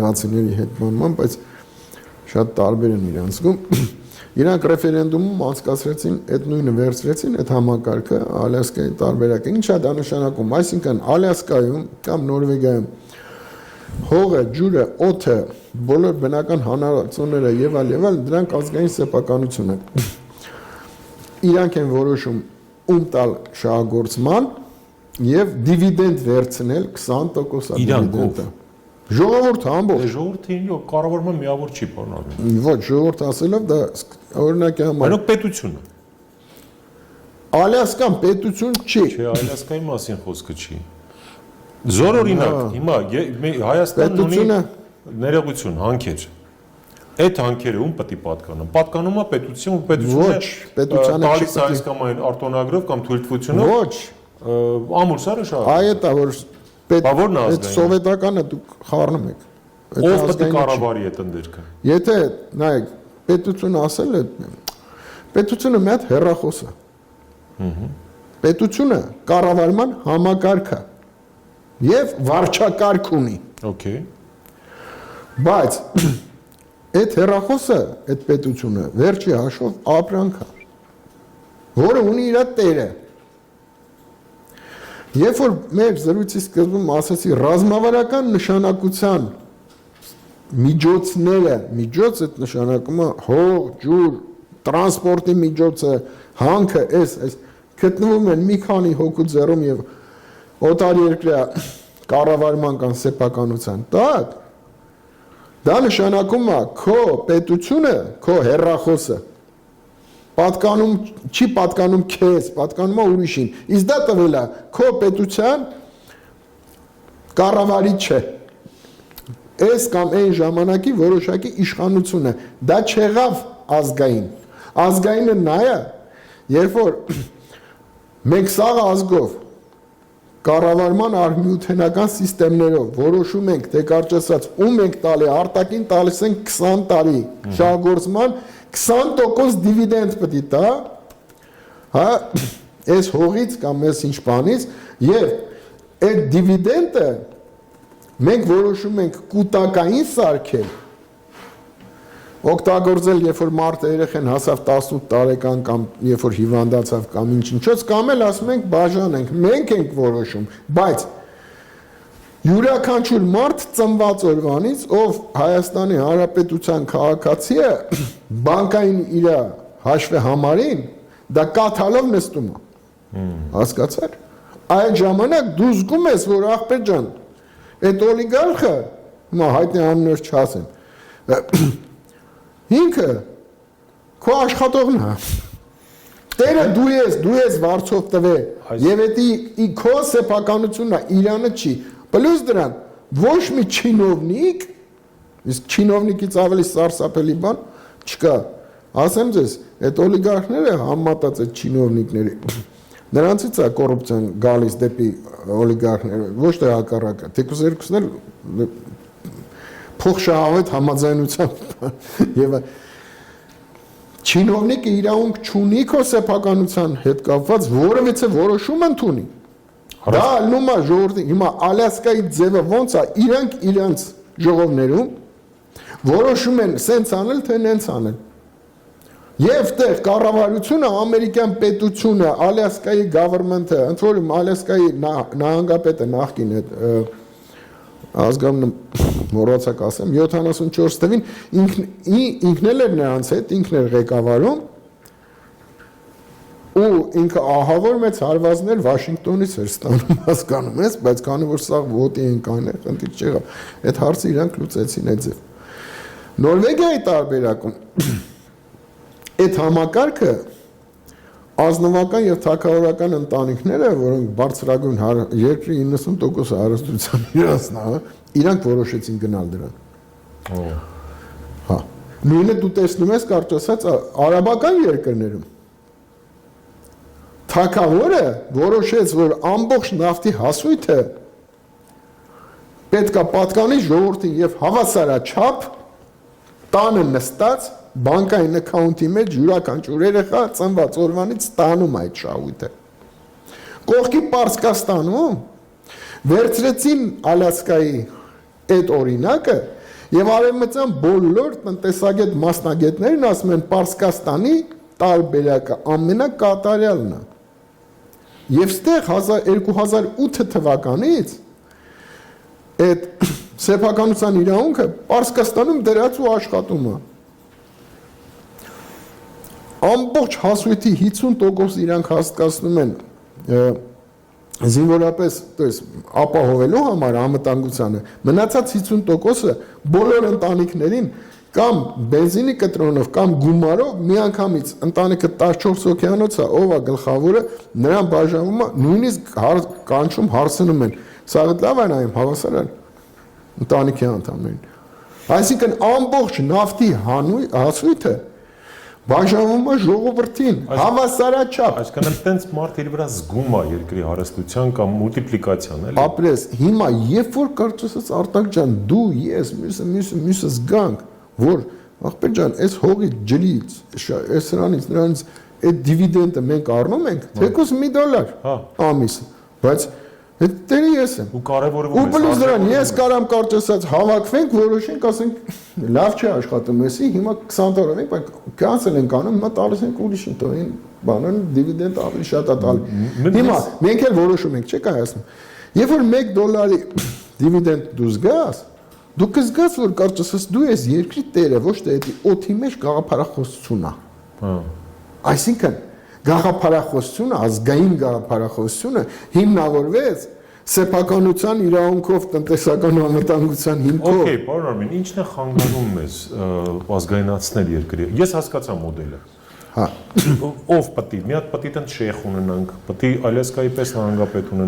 Նացիների հետ բանման, բայց շատ տարբեր են իրանց գում։ Իրանք ռեֆերենդումում անցկացրեցին այդ նույնը վերցրեցին այդ համակարգը Ալյասկայի տարբերակը։ Ինչ է դա նշանակում, այսինքն Ալյասկայում կամ Նորվեգիայում հողը, ջուրը, օդը, բոլոր բնական հանրությունները եւ այլ դրանք ազգային սեփականություն են։ Իրանք են որոշում ում տալ շահագործման եւ դիվիդենդ վերցնել 20% դիվիդենդը։ Ժողովուրդը ամբողջ ժողովուրդը ինքը կառավարման միավոր չի բանալու։ Ոչ, ժողովուրդը ասելով դա օրինակի համար։ Այնուք պետությունը։ Ալյասկան պետություն չի։ Չէ, Ալյասկայի մասին խոսքը չի։ Զոր օրինակ, հիմա Հայաստանն ունի ներողություն, հանքեր։ Այդ հանքերը ում պետք է պատկանան։ Պատկանում է պետություն, Ոչ, պետությանը տալիս է այս կամ այն արտոնագրով կամ թույլտվությունով։ Ոչ, ամուրսարը շահ։ այդ է որ այդ սովետականը դուք խառնում եք։ Ով պետք է կառավարի այդ ընդերքը։ Եթե նայեք, պետությունը ասել է, պետությունը մի հատ հեռախոս է։ Պետությունը կառավարման համակարգ է եւ վարչակարգ ունի։ Okay։ Բայց այդ հեռախոսը, այդ պետությունը վերջի հաշվով ապրանք է, որը ունի իր տերը։ Երբ որ մեր զրույցի սկզբում ասացի ռազմավարական նշանակության միջոցները, միջոց այդ նշանակումը հող, ջուր, տրանսպորտի միջոցը, հանքը, այս գտնվում են մի քանի հոգու ձեռում եւ օտարերկրյա կառավարման կամ սեփականության տակ, դա նշանակում է քո պետությունը, քո հեռախոսը չի պատկանում քեզ, պատկանում է ուրիշին։ Իսկ դա տվել է քո պետության կառավարիչը։ Այս կամ այն ժամանակի որոշակի իշխանությունը, դա չեղավ ազգային։ Ազգայինը նա է, երբ որ մենք սաղ ազգով կառավարման արհմիութենական սիստեմներով որոշում ենք, թե կարճ ասած, ում ենք տալի, արտաքին տալիս ենք 20 տարի շահագործման 20% դիվիդենդ պետք է տա, հա, այս հողից կամ այս ինչ բանից, եւ այդ դիվիդենդը մենք որոշում ենք կൂട്ടակային սարքել, օգտագործել, երբ որ մարդը երեխան հասավ 18 տարեկան կամ երբ որ հիվանդացավ կամ ինչ-ինչոց, կամ էլ ասում ենք բաժանենք, մենք ենք որոշում, բայց յուրաքանչյուր մարդ ծնված օրվանից, ով Հայաստանի Հանրապետության քաղաքացի է, բանկային իր հաշվի համարին, դա կաթալով նստում է։ Հասկացա՞ր։ Այդ ժամանակ դու զգում ես, որ ախպեր ջան, այդ օլիգարխը, հիմա հայտնի անուններ չասեմ, ինքը քո աշխատողն է։ Տերը դու ես վարձով տվել, եւ դա քո սեփականությունն է, Իրանը չի։ Պլյուս դրան, ոչ մի չինովնիկ, իսկ չինովնիկից ավելի սարսափելի բան չկա։ Ասեմ ձեզ, այդ օլիգարխները համատած այդ չինովնիկների, նրանցից է կոռուպցիան գալիս դեպի օլիգարխները, ոչ թե հակառակը, թեկուզ երկուսն էլ փոխշահավետ համաձայնությամբ եւ չինովնիկը իրավունք չունի քո սեփականության հետ կապված որևիցե որոշում ընդունի։ Դա ալնում է ժողովրդի, հիմա Ալյասկայի ձևը ոնց է, իրանք իրանց ժողովներում որոշում են սենց անել, թե նենց անել։ Եվ տեղ կառավարությունը, ամերիկյան պետությունը, Ալյասկայի government-ը, ընդ որում Ալյասկայի նահանգապետը նախկին այդ ազգանուն մոռացակ ասեմ 74 թվին ինքն էլ էր նրանց հետ, ինքն էր ղեկավարում ու ինքը ահավոր մեծ հարվածներ Վաշինգտոնից էր ստանում, հասկանում ես, բայց քանի որ սա ոտի են կանել, խնդիր չեղավ։ Այդ հարցը իրանք լուծեցին այդ ձև։ Նորվեգիայի տարբերակում այդ համակարգը ազնվական եւ թագավորական ընտանիքները, որոնք բարձրագույն երկրի 90% հարստության իրացն է, իրանք որոշեցին գնալ դրան։ Հա։ Նույնը դու տեսնում ես կարճ ասած արաբական երկրներում թագավորը որոշեց, որ ամբողջ նավթի հասույթը պետքա պատկանի ժողովրդին եւ հավասարաչափ տանը նստած բանկային account-ի մեջ յուրաքանչյուր երեխա ծնված օրվանից ստանում այդ շահույթը։ Կողքի Պարսկաստանում վերցրեցին Ալյասկայի այդ օրինակը Եվ արևմտյան բոլոր տնտեսագետ մասնագետներն ասում են Պարսկաստանի տարբերակը ամենակատարյալն է։ Եվ ստեղ 2008 թվականից այդ սեփականության իրավունքը Պարսկաստանում դրած ու աշխատում է։ Ամբողջ հասույթի 50% իրանք հասկացնում են զինվորապես, то есть ապահովելու համար անվտանգությանը, մնացած 50%-ը բոլոր ընտանիքներին կամ բենզինի կտրոնով կամ գումարով միանգամից ընտանիքը 14 հոգյանոց է, ով է գլխավորը, նրան բաժանվում է, նույնիսկ կանչում հարցնում են, սա լավ է նայում հավասարան ընտանիքի անդամներին։ Այսինքն ամբողջ նավթի հասույթը բաժանվում է ժողովրդին, հավասարաչափ։ Այսինքն այդտենց մարդ իր վրա զգում է երկրի հարստության կամ մուլտիպլիկացիան, էլի։ Ապրես, հիմա երբ որ կարծես Արտակ ջան, դու, ես, մյուսը զգանք, որ ախպեր ջան, այս հողի ջրից, այս նրանից այդ դիվիդենդը մենք առնում ենք, թեկուզ $1 ամիս, բայց այդ տերը ես եմ։ Ու կարևորը Ու պլյուս դրան ես կարամ կարծեսած հավաքվենք, որոշենք, ասենք, լավ չի աշխատում էսի, հիմա 20 տարով ենք, բայց cancel ենք անում, հիմա տալիս ենք ուրիշին, տոին բանան դիվիդենդ ավելի շատ է տալի։ Հիմա մենք էլ որոշում ենք, չէ՞ կայացնում։ Երբ որ $1 դիվիդենդ դու զգաս, դու կզգաս, որ կարծես դու ես երկրի տերը, ոչ թե դա օդի մեջ գաղափարախոսություն է։ Հա։ Այսինքն գաղափարախոսությունը, ազգային գաղափարախոսությունը հիմնավորվեց սեփականության իրավունքով, տնտեսական անվտանգության հիմքով։ Okay, պարոն Արմեն, ի՞նչն է խանգարում մեզ ազգայնացնել երկրի։ Ես հասկացա մոդելը։ Հա։ Ով պետք է մի հատ պետք է շեյխ ունենանք, պետք է Ալյասկայի պես նահանգապետ ունենանք։